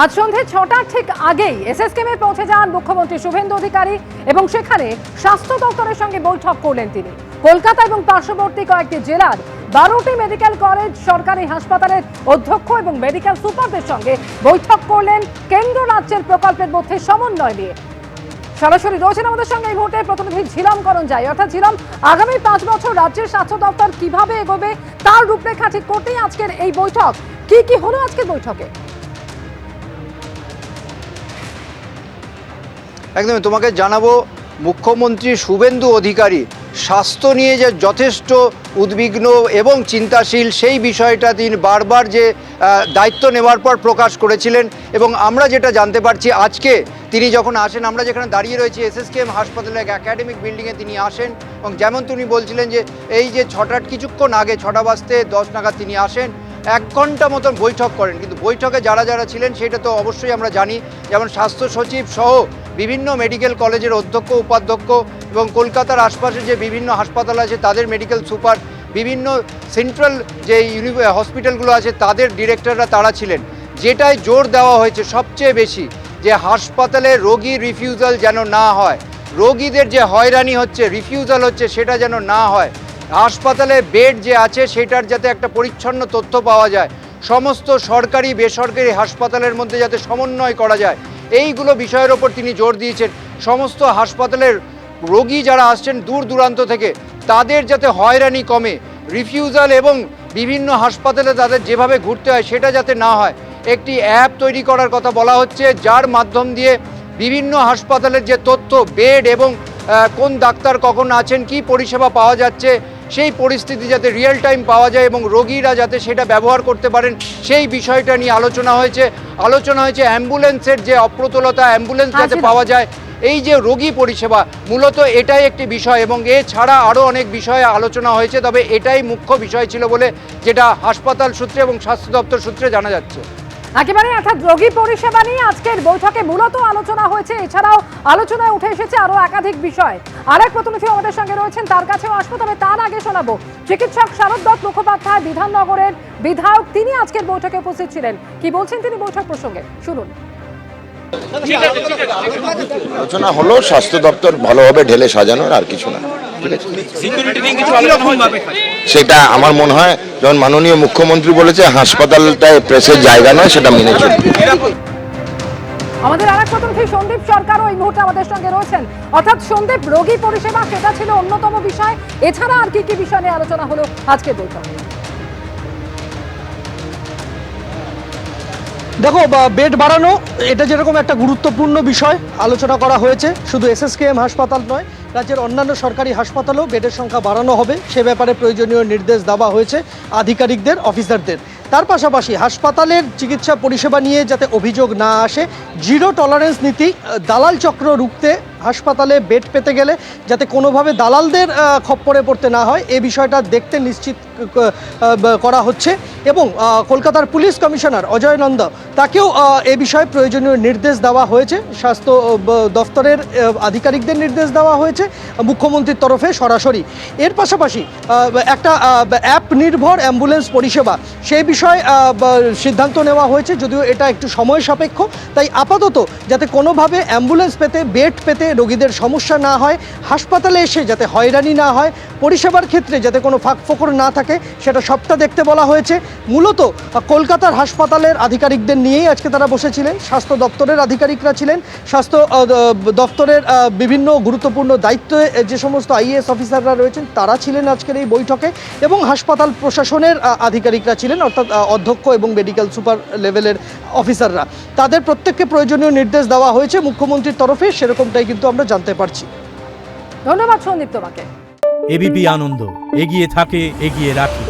আজ সন্ধ্যে ৬টার ঠিক আগেই এসএসকেএমে পৌঁছে যান মুখ্যমন্ত্রী শুভেন্দু অধিকারী এবং সেখানে স্বাস্থ্য দপ্তরের সঙ্গে বৈঠক করলেন তিনি। কলকাতা এবং পার্শ্ববর্তী কয়েকটি জেলার ১২টি মেডিকেল কলেজ, সরকারি হাসপাতালের অধ্যক্ষ এবং মেডিকেল সুপারদের সঙ্গে বৈঠক করলেন কেন্দ্র রাজ্যের প্রকল্পের মধ্যে সমন্বয় নিয়ে। সরাসরি রয়েছেন আমাদের সঙ্গে এই মুহূর্তে প্রতিনিধি ঝিলম করণ যায়। অর্থাৎ ঝিলম, আগামী ৫ বছর রাজ্যের স্বাস্থ্য দপ্তর কিভাবে এগোবে তার রূপরেখা ঠিক করতেই আজকের এই বৈঠক। কি হলো আজকের বৈঠকে? একদমই তোমাকে জানাবো, মুখ্যমন্ত্রী শুভেন্দু অধিকারী স্বাস্থ্য নিয়ে যে যথেষ্ট উদ্বিগ্ন এবং চিন্তাশীল, সেই বিষয়টা তিনি বারবার যে দায়িত্ব নেওয়ার পর প্রকাশ করেছিলেন। এবং আমরা যেটা জানতে পারছি, আজকে তিনি যখন আসেন, আমরা যেখানে দাঁড়িয়ে রয়েছি এসএসকেএম হাসপাতালের এক একাডেমিক বিল্ডিংয়ে তিনি আসেন এবং যেমন তিনি বলছিলেন যে এই যে ৬টার কিছুক্ষণ আগে ৬টা বাজতে ১০ নাগাদ তিনি আসেন, ১ ঘন্টা মতন বৈঠক করেন। কিন্তু বৈঠকে যারা ছিলেন সেটা তো অবশ্যই আমরা জানি, যেমন স্বাস্থ্য সচিব সহ বিভিন্ন মেডিকেল কলেজের অধ্যক্ষ, উপাধ্যক্ষ এবং কলকাতার আশপাশে যে বিভিন্ন হাসপাতাল আছে তাদের মেডিকেল সুপার, বিভিন্ন সেন্ট্রাল যে হসপিটালগুলো আছে তাদের ডিরেক্টররা তারা ছিলেন। যেটাই জোর দেওয়া হয়েছে সবচেয়ে বেশি, যে হাসপাতালে রোগী রিফিউজাল যেন না হয়, রোগীদের যে হয়রানি হচ্ছে, রিফিউজাল হচ্ছে, সেটা যেন না হয়। হাসপাতালে বেড যে আছে সেটার যাতে একটা পরিচ্ছন্ন তথ্য পাওয়া যায়, সমস্ত সরকারি বেসরকারি হাসপাতালের মধ্যে যাতে সমন্বয় করা যায়, এইগুলো বিষয়ের ওপর তিনি জোর দিয়েছেন। সমস্ত হাসপাতালের রোগী যারা আসছেন দূর দূরান্ত থেকে, তাদের যাতে হয়রানি কমে, রিফিউজাল এবং বিভিন্ন হাসপাতালে তাদের যেভাবে ঘুরতে হয় সেটা যাতে না হয়। একটি অ্যাপ তৈরি করার কথা বলা হচ্ছে, যার মাধ্যম দিয়ে বিভিন্ন হাসপাতালের যে তথ্য, বেড এবং কোন ডাক্তার কখন আছেন, কি পরিষেবা পাওয়া যাচ্ছে, সেই পরিস্থিতি যাতে রিয়েল টাইম পাওয়া যায় এবং রোগীরা যাতে সেটা ব্যবহার করতে পারেন, সেই বিষয়টা নিয়ে আলোচনা হয়েছে। অ্যাম্বুলেন্সের যে অপ্রতুলতা, অ্যাম্বুলেন্স যাতে পাওয়া যায়, এই যে রোগী পরিষেবা, মূলত এটাই একটি বিষয় এবং এছাড়া আরও অনেক বিষয়ে আলোচনা হয়েছে। তবে এটাই মুখ্য বিষয় ছিল বলে যেটা হাসপাতাল সূত্রে এবং স্বাস্থ্য দপ্তর সূত্রে জানা যাচ্ছে। একেবারে, অর্থাৎ রোগী পরিষেবা নিয়ে আজকের বৈঠকে মূলত আলোচনা হয়েছে। এছাড়াও আলোচনায় উঠে এসেছে আরো একাধিক বিষয়। আরেক প্রতিনিধি আমাদের সঙ্গে রয়েছেন, তার কাছেও আসবো, তবে তার আগে শোনাবো চিকিৎসক শারদ দত্ত মুখোপাধ্যায়, বিধাননগরের বিধায়ক, তিনি আজকের বৈঠকে উপস্থিত ছিলেন। কি বলছেন তিনি বৈঠক প্রসঙ্গে, শুনুন। আলোচনা হলো স্বাস্থ্য দপ্তর ভালোভাবে ঢেলে সাজানোর, আর কিছু না। ঠিক আছে, সেটা আমার মনে হয় যখন মাননীয় মুখ্যমন্ত্রী বলেছে হাসপাতালটায় প্রেসের জায়গা নয়, সেটা মেনে চলবে। আমাদের আরেক প্রতিনিধি সন্দীপ সরকারও এই মুহূর্তে আমাদের সঙ্গে রয়েছেন। অর্থাৎ সন্দীপ, রোগী পরিষেবা সেটা ছিল অন্যতম বিষয়, এছাড়া আর কি বিষয় নিয়ে আলোচনা হলো আজকের বৈঠকে? দেখো, বেড বাড়ানো এটা যেরকম একটা গুরুত্বপূর্ণ বিষয় আলোচনা করা হয়েছে। শুধু এসএসকেএম হাসপাতাল নয়, রাজ্যের অন্যান্য সরকারি হাসপাতালেও বেডের সংখ্যা বাড়ানো হবে, সে ব্যাপারে প্রয়োজনীয় নির্দেশ দেওয়া হয়েছে আধিকারিকদের, অফিসারদের। তার পাশাপাশি হাসপাতালের চিকিৎসা পরিষেবা নিয়ে যাতে অভিযোগ না আসে, জিরো টলারেন্স নীতি, দালাল চক্র রুখতে হাসপাতালে বেড পেতে গেলে যাতে কোনোভাবে দালালদের খপ্পরে পড়তে না হয়, এ বিষয়টা দেখতে নিশ্চিত করা হচ্ছে। এবং কলকাতার পুলিশ কমিশনার অজয় নন্দ, তাকেও এ বিষয়ে প্রয়োজনীয় নির্দেশ দেওয়া হয়েছে। স্বাস্থ্য দফতরের আধিকারিকদের নির্দেশ দেওয়া হয়েছে মুখ্যমন্ত্রীর তরফে সরাসরি। এর পাশাপাশি একটা অ্যাপ নির্ভর অ্যাম্বুলেন্স পরিষেবা, সেই বিষয়ে সিদ্ধান্ত নেওয়া হয়েছে, যদিও এটা একটু সময় সাপেক্ষ। তাই আপাতত যাতে কোনোভাবে অ্যাম্বুলেন্স পেতে, বেড পেতে রোগীদের সমস্যা না হয়, হাসপাতালে এসে যাতে হয়রানি না হয়, পরিষেবার ক্ষেত্রে যাতে কোনো ফাঁকফোকর না থাকে, সেটা সবটা দেখতে বলা হয়েছে। মূলত কলকাতার হাসপাতালের আধিকারিকদের নিয়েই আজকে তারা বসেছিলেন, স্বাস্থ্য দপ্তরের আধিকারিকরা ছিলেন, স্বাস্থ্য দপ্তরের বিভিন্ন গুরুত্বপূর্ণ দায়িত্বে যে সমস্ত আইএএস অফিসাররা রয়েছেন তারা ছিলেন আজকের এই বৈঠকে, এবং হাসপাতাল প্রশাসনের আধিকারিকরা ছিলেন, অর্থাৎ অধ্যক্ষ এবং মেডিকেল সুপার লেভেলের অফিসাররা। তাদের প্রত্যেককে প্রয়োজনীয় নির্দেশ দেওয়া হয়েছে মুখ্যমন্ত্রীর তরফে, সেরকমটাই কিন্তু আমরা জানতে পারছি। ধন্যবাদ সন্দীপ তোমাকে। এবিপি আনন্দ, এগিয়ে থাকে, এগিয়ে রাখে।